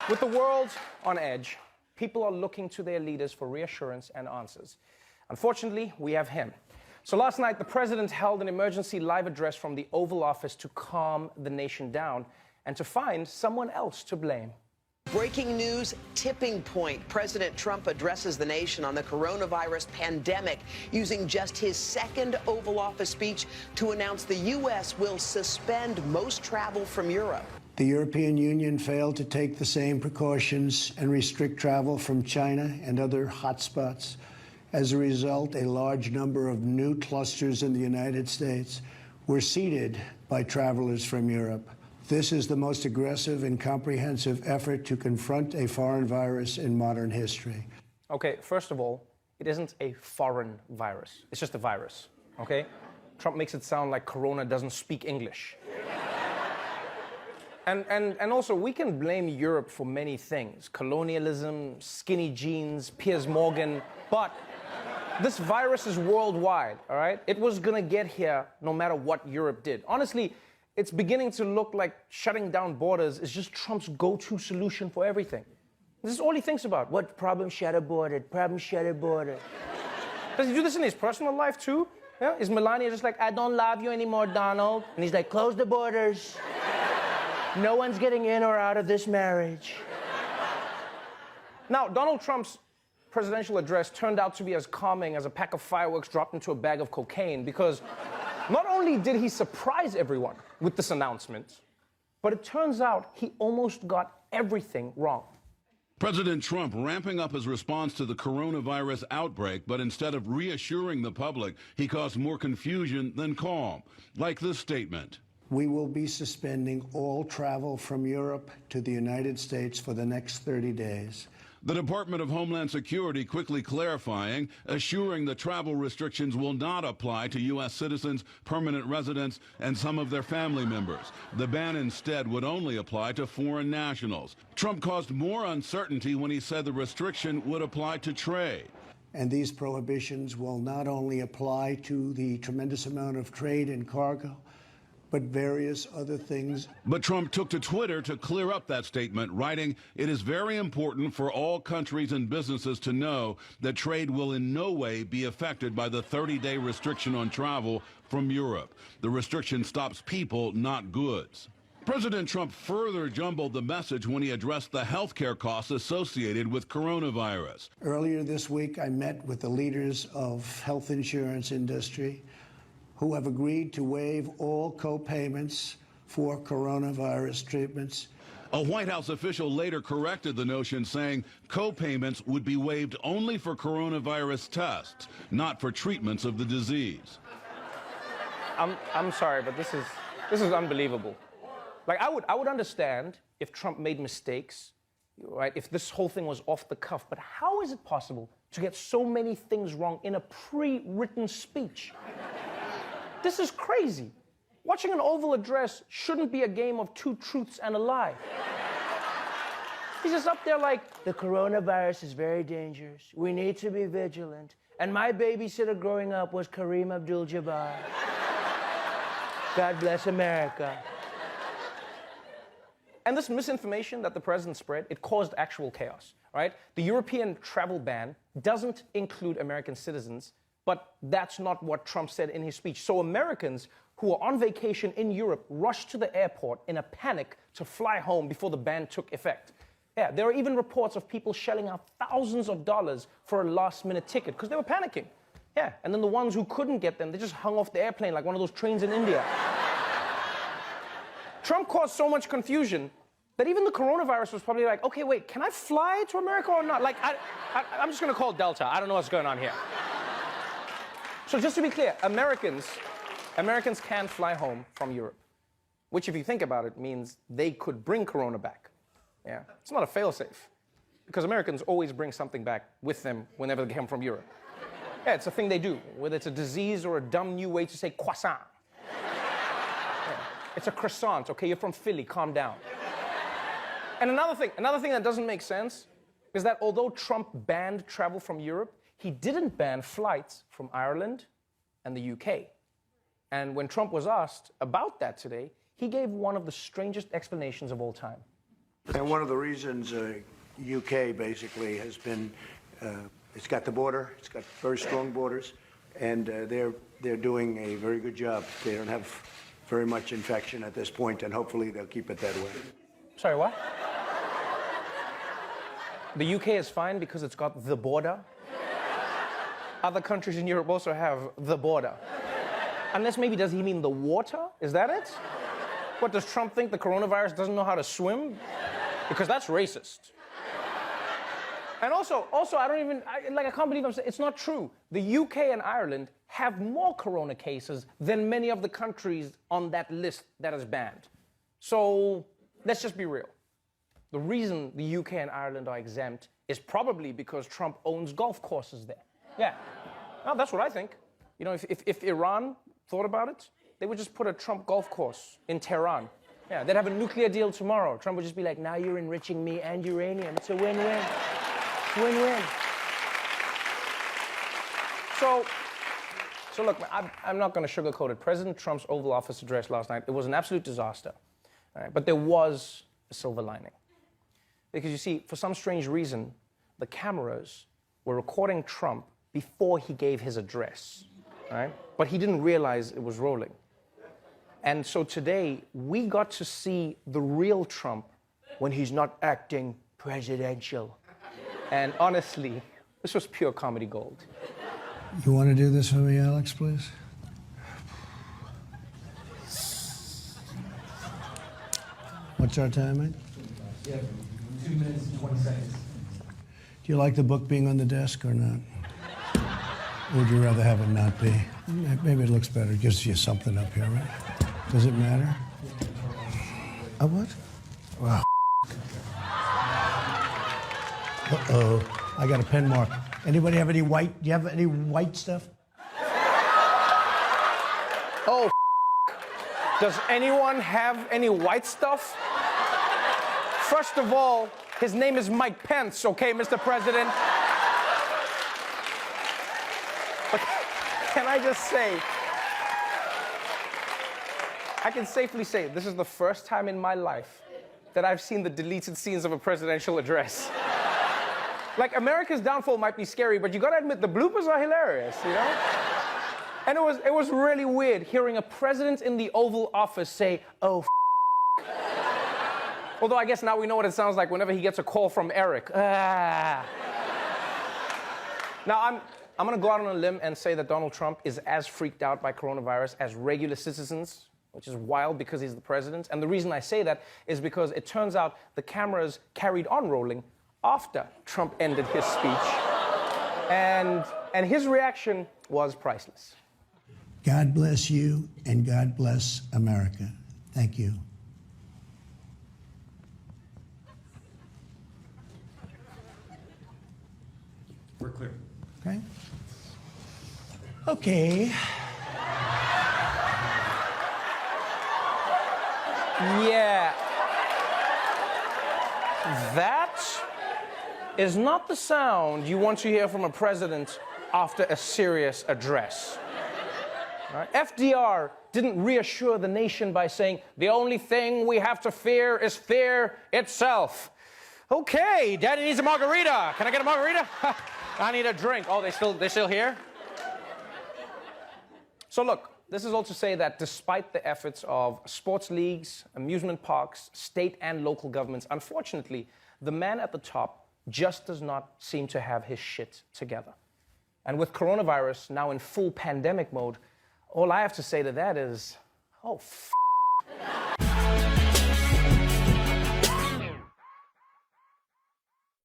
With the world on edge, people are looking to their leaders for reassurance and answers. Unfortunately, we have him. So last night, the president held an emergency live address from the Oval Office to calm the nation down and to find someone else to blame. Breaking news, tipping point. President Trump addresses the nation on the coronavirus pandemic, using just his second Oval Office speech to announce the U.S. will suspend most travel from Europe. The European Union failed to take the same precautions and restrict travel from China and other hotspots. As a result, a large number of new clusters in the United States were seeded by travelers from Europe. This is the most aggressive and comprehensive effort to confront a foreign virus in modern history. Okay, first of all, it isn't a foreign virus. It's just a virus, okay? Trump makes it sound like Corona doesn't speak English. And also, we can blame Europe for many things. Colonialism, skinny jeans, Piers Morgan, but this virus is worldwide, all right? It was gonna get here no matter what Europe did. Honestly, it's beginning to look like shutting down borders is just Trump's go-to solution for everything. This is all he thinks about. What problem? Shut a border. Problem? Shut a border. Does he do this in his personal life too? Yeah? Is Melania just like, I don't love you anymore, Donald? And he's like, close the borders. No one's getting in or out of this marriage. Now, Donald Trump's presidential address turned out to be as calming as a pack of fireworks dropped into a bag of cocaine, because not only did he surprise everyone with this announcement, but it turns out he almost got everything wrong. President Trump ramping up his response to the coronavirus outbreak, but instead of reassuring the public, he caused more confusion than calm, like this statement. We will be suspending all travel from Europe to the United States for the next 30 days. The Department of Homeland Security quickly clarifying, assuring the travel restrictions will not apply to U.S. citizens, permanent residents, and some of their family members. The ban instead would only apply to foreign nationals. Trump caused more uncertainty when he said the restriction would apply to trade. And these prohibitions will not only apply to the tremendous amount of trade and cargo, but various other things. But Trump took to Twitter to clear up that statement, writing, "It is very important for all countries and businesses to know that trade will in no way be affected by the 30-day restriction on travel from Europe. The restriction stops people, not goods." President Trump further jumbled the message when he addressed the health care costs associated with coronavirus. Earlier this week, I met with the leaders of health insurance industry who have agreed to waive all co-payments for coronavirus treatments. A White House official later corrected the notion, saying co-payments would be waived only for coronavirus tests, not for treatments of the disease. I'm sorry, but this is unbelievable. Like, I would understand if Trump made mistakes, right? If this whole thing was off the cuff, but how is it possible to get so many things wrong in a pre-written speech? This is crazy. Watching an Oval address shouldn't be a game of two truths and a lie. He's just up there like, the coronavirus is very dangerous. We need to be vigilant. And my babysitter growing up was Kareem Abdul-Jabbar. God bless America. And this misinformation that the president spread, it caused actual chaos, right? The European travel ban doesn't include American citizens, but that's not what Trump said in his speech. So Americans who are on vacation in Europe rushed to the airport in a panic to fly home before the ban took effect. Yeah, there are even reports of people shelling out thousands of dollars for a last-minute ticket because they were panicking. Yeah, and then the ones who couldn't get them, they just hung off the airplane like one of those trains in India. Trump caused so much confusion that even the coronavirus was probably like, okay, wait, can I fly to America or not? Like, I'm just gonna call Delta. I don't know what's going on here. So just to be clear, Americans can fly home from Europe, which if you think about it means they could bring Corona back. Yeah, it's not a fail-safe, because Americans always bring something back with them whenever they come from Europe. Yeah, it's a thing they do, whether it's a disease or a dumb new way to say croissant. Yeah, it's a croissant, okay? You're from Philly, calm down. And another thing that doesn't make sense is that although Trump banned travel from Europe, he didn't ban flights from Ireland and the UK. And when Trump was asked about that today, he gave one of the strangest explanations of all time. And one of the reasons UK basically has been, it's got the border, it's got very strong borders, and they're doing a very good job. They don't have very much infection at this point, and hopefully they'll keep it that way. Sorry, what? The UK is fine because it's got the border. Other countries in Europe also have the border. Unless maybe does he mean the water? Is that it? What, does Trump think the coronavirus doesn't know how to swim? Because that's racist. And also, I can't believe I'm saying, it's not true. The UK and Ireland have more corona cases than many of the countries on that list that is banned. So, let's just be real. The reason the UK and Ireland are exempt is probably because Trump owns golf courses there. Yeah. No, that's what I think. You know, if Iran thought about it, they would just put a Trump golf course in Tehran. Yeah, they'd have a nuclear deal tomorrow. Trump would just be like, now you're enriching me and uranium. It's a win-win. Win-win. So look, I'm not going to sugarcoat it. President Trump's Oval Office address last night, it was an absolute disaster. All right? But there was a silver lining. Because you see, for some strange reason, the cameras were recording Trump before he gave his address. Right? But he didn't realize it was rolling. And so today, we got to see the real Trump when he's not acting presidential. And honestly, this was pure comedy gold. You want to do this for me, Alex, please? What's our time, mate? Yeah, 2 minutes and 20 seconds. Do you like the book being on the desk or not? Or would you rather have it not be? Maybe it looks better. It gives you something up here, right? Does it matter? A what? Wow. Uh-oh. I got a pen mark. Anybody have any white? Do you have any white stuff? Oh, does anyone have any white stuff? First of all, his name is Mike Pence, okay, Mr. President? But can I just say, I can safely say this is the first time in my life that I've seen the deleted scenes of a presidential address. Like, America's downfall might be scary, but you gotta admit, the bloopers are hilarious, you know? And it was really weird hearing a president in the Oval Office say, oh, although I guess now we know what it sounds like whenever he gets a call from Eric. Now, I'm gonna go out on a limb and say that Donald Trump is as freaked out by coronavirus as regular citizens, which is wild because he's the president. And the reason I say that is because it turns out the cameras carried on rolling after Trump ended his speech. And his reaction was priceless. God bless you, and God bless America. Thank you. We're clear. Okay? Okay. Yeah. That is not the sound you want to hear from a president after a serious address. Right? FDR didn't reassure the nation by saying, the only thing we have to fear is fear itself. Okay, Daddy needs a margarita. Can I get a margarita? I need a drink. Oh, they're still here? So look, this is all to say that despite the efforts of sports leagues, amusement parks, state and local governments, unfortunately, the man at the top just does not seem to have his shit together. And with coronavirus now in full pandemic mode, all I have to say to that is, oh,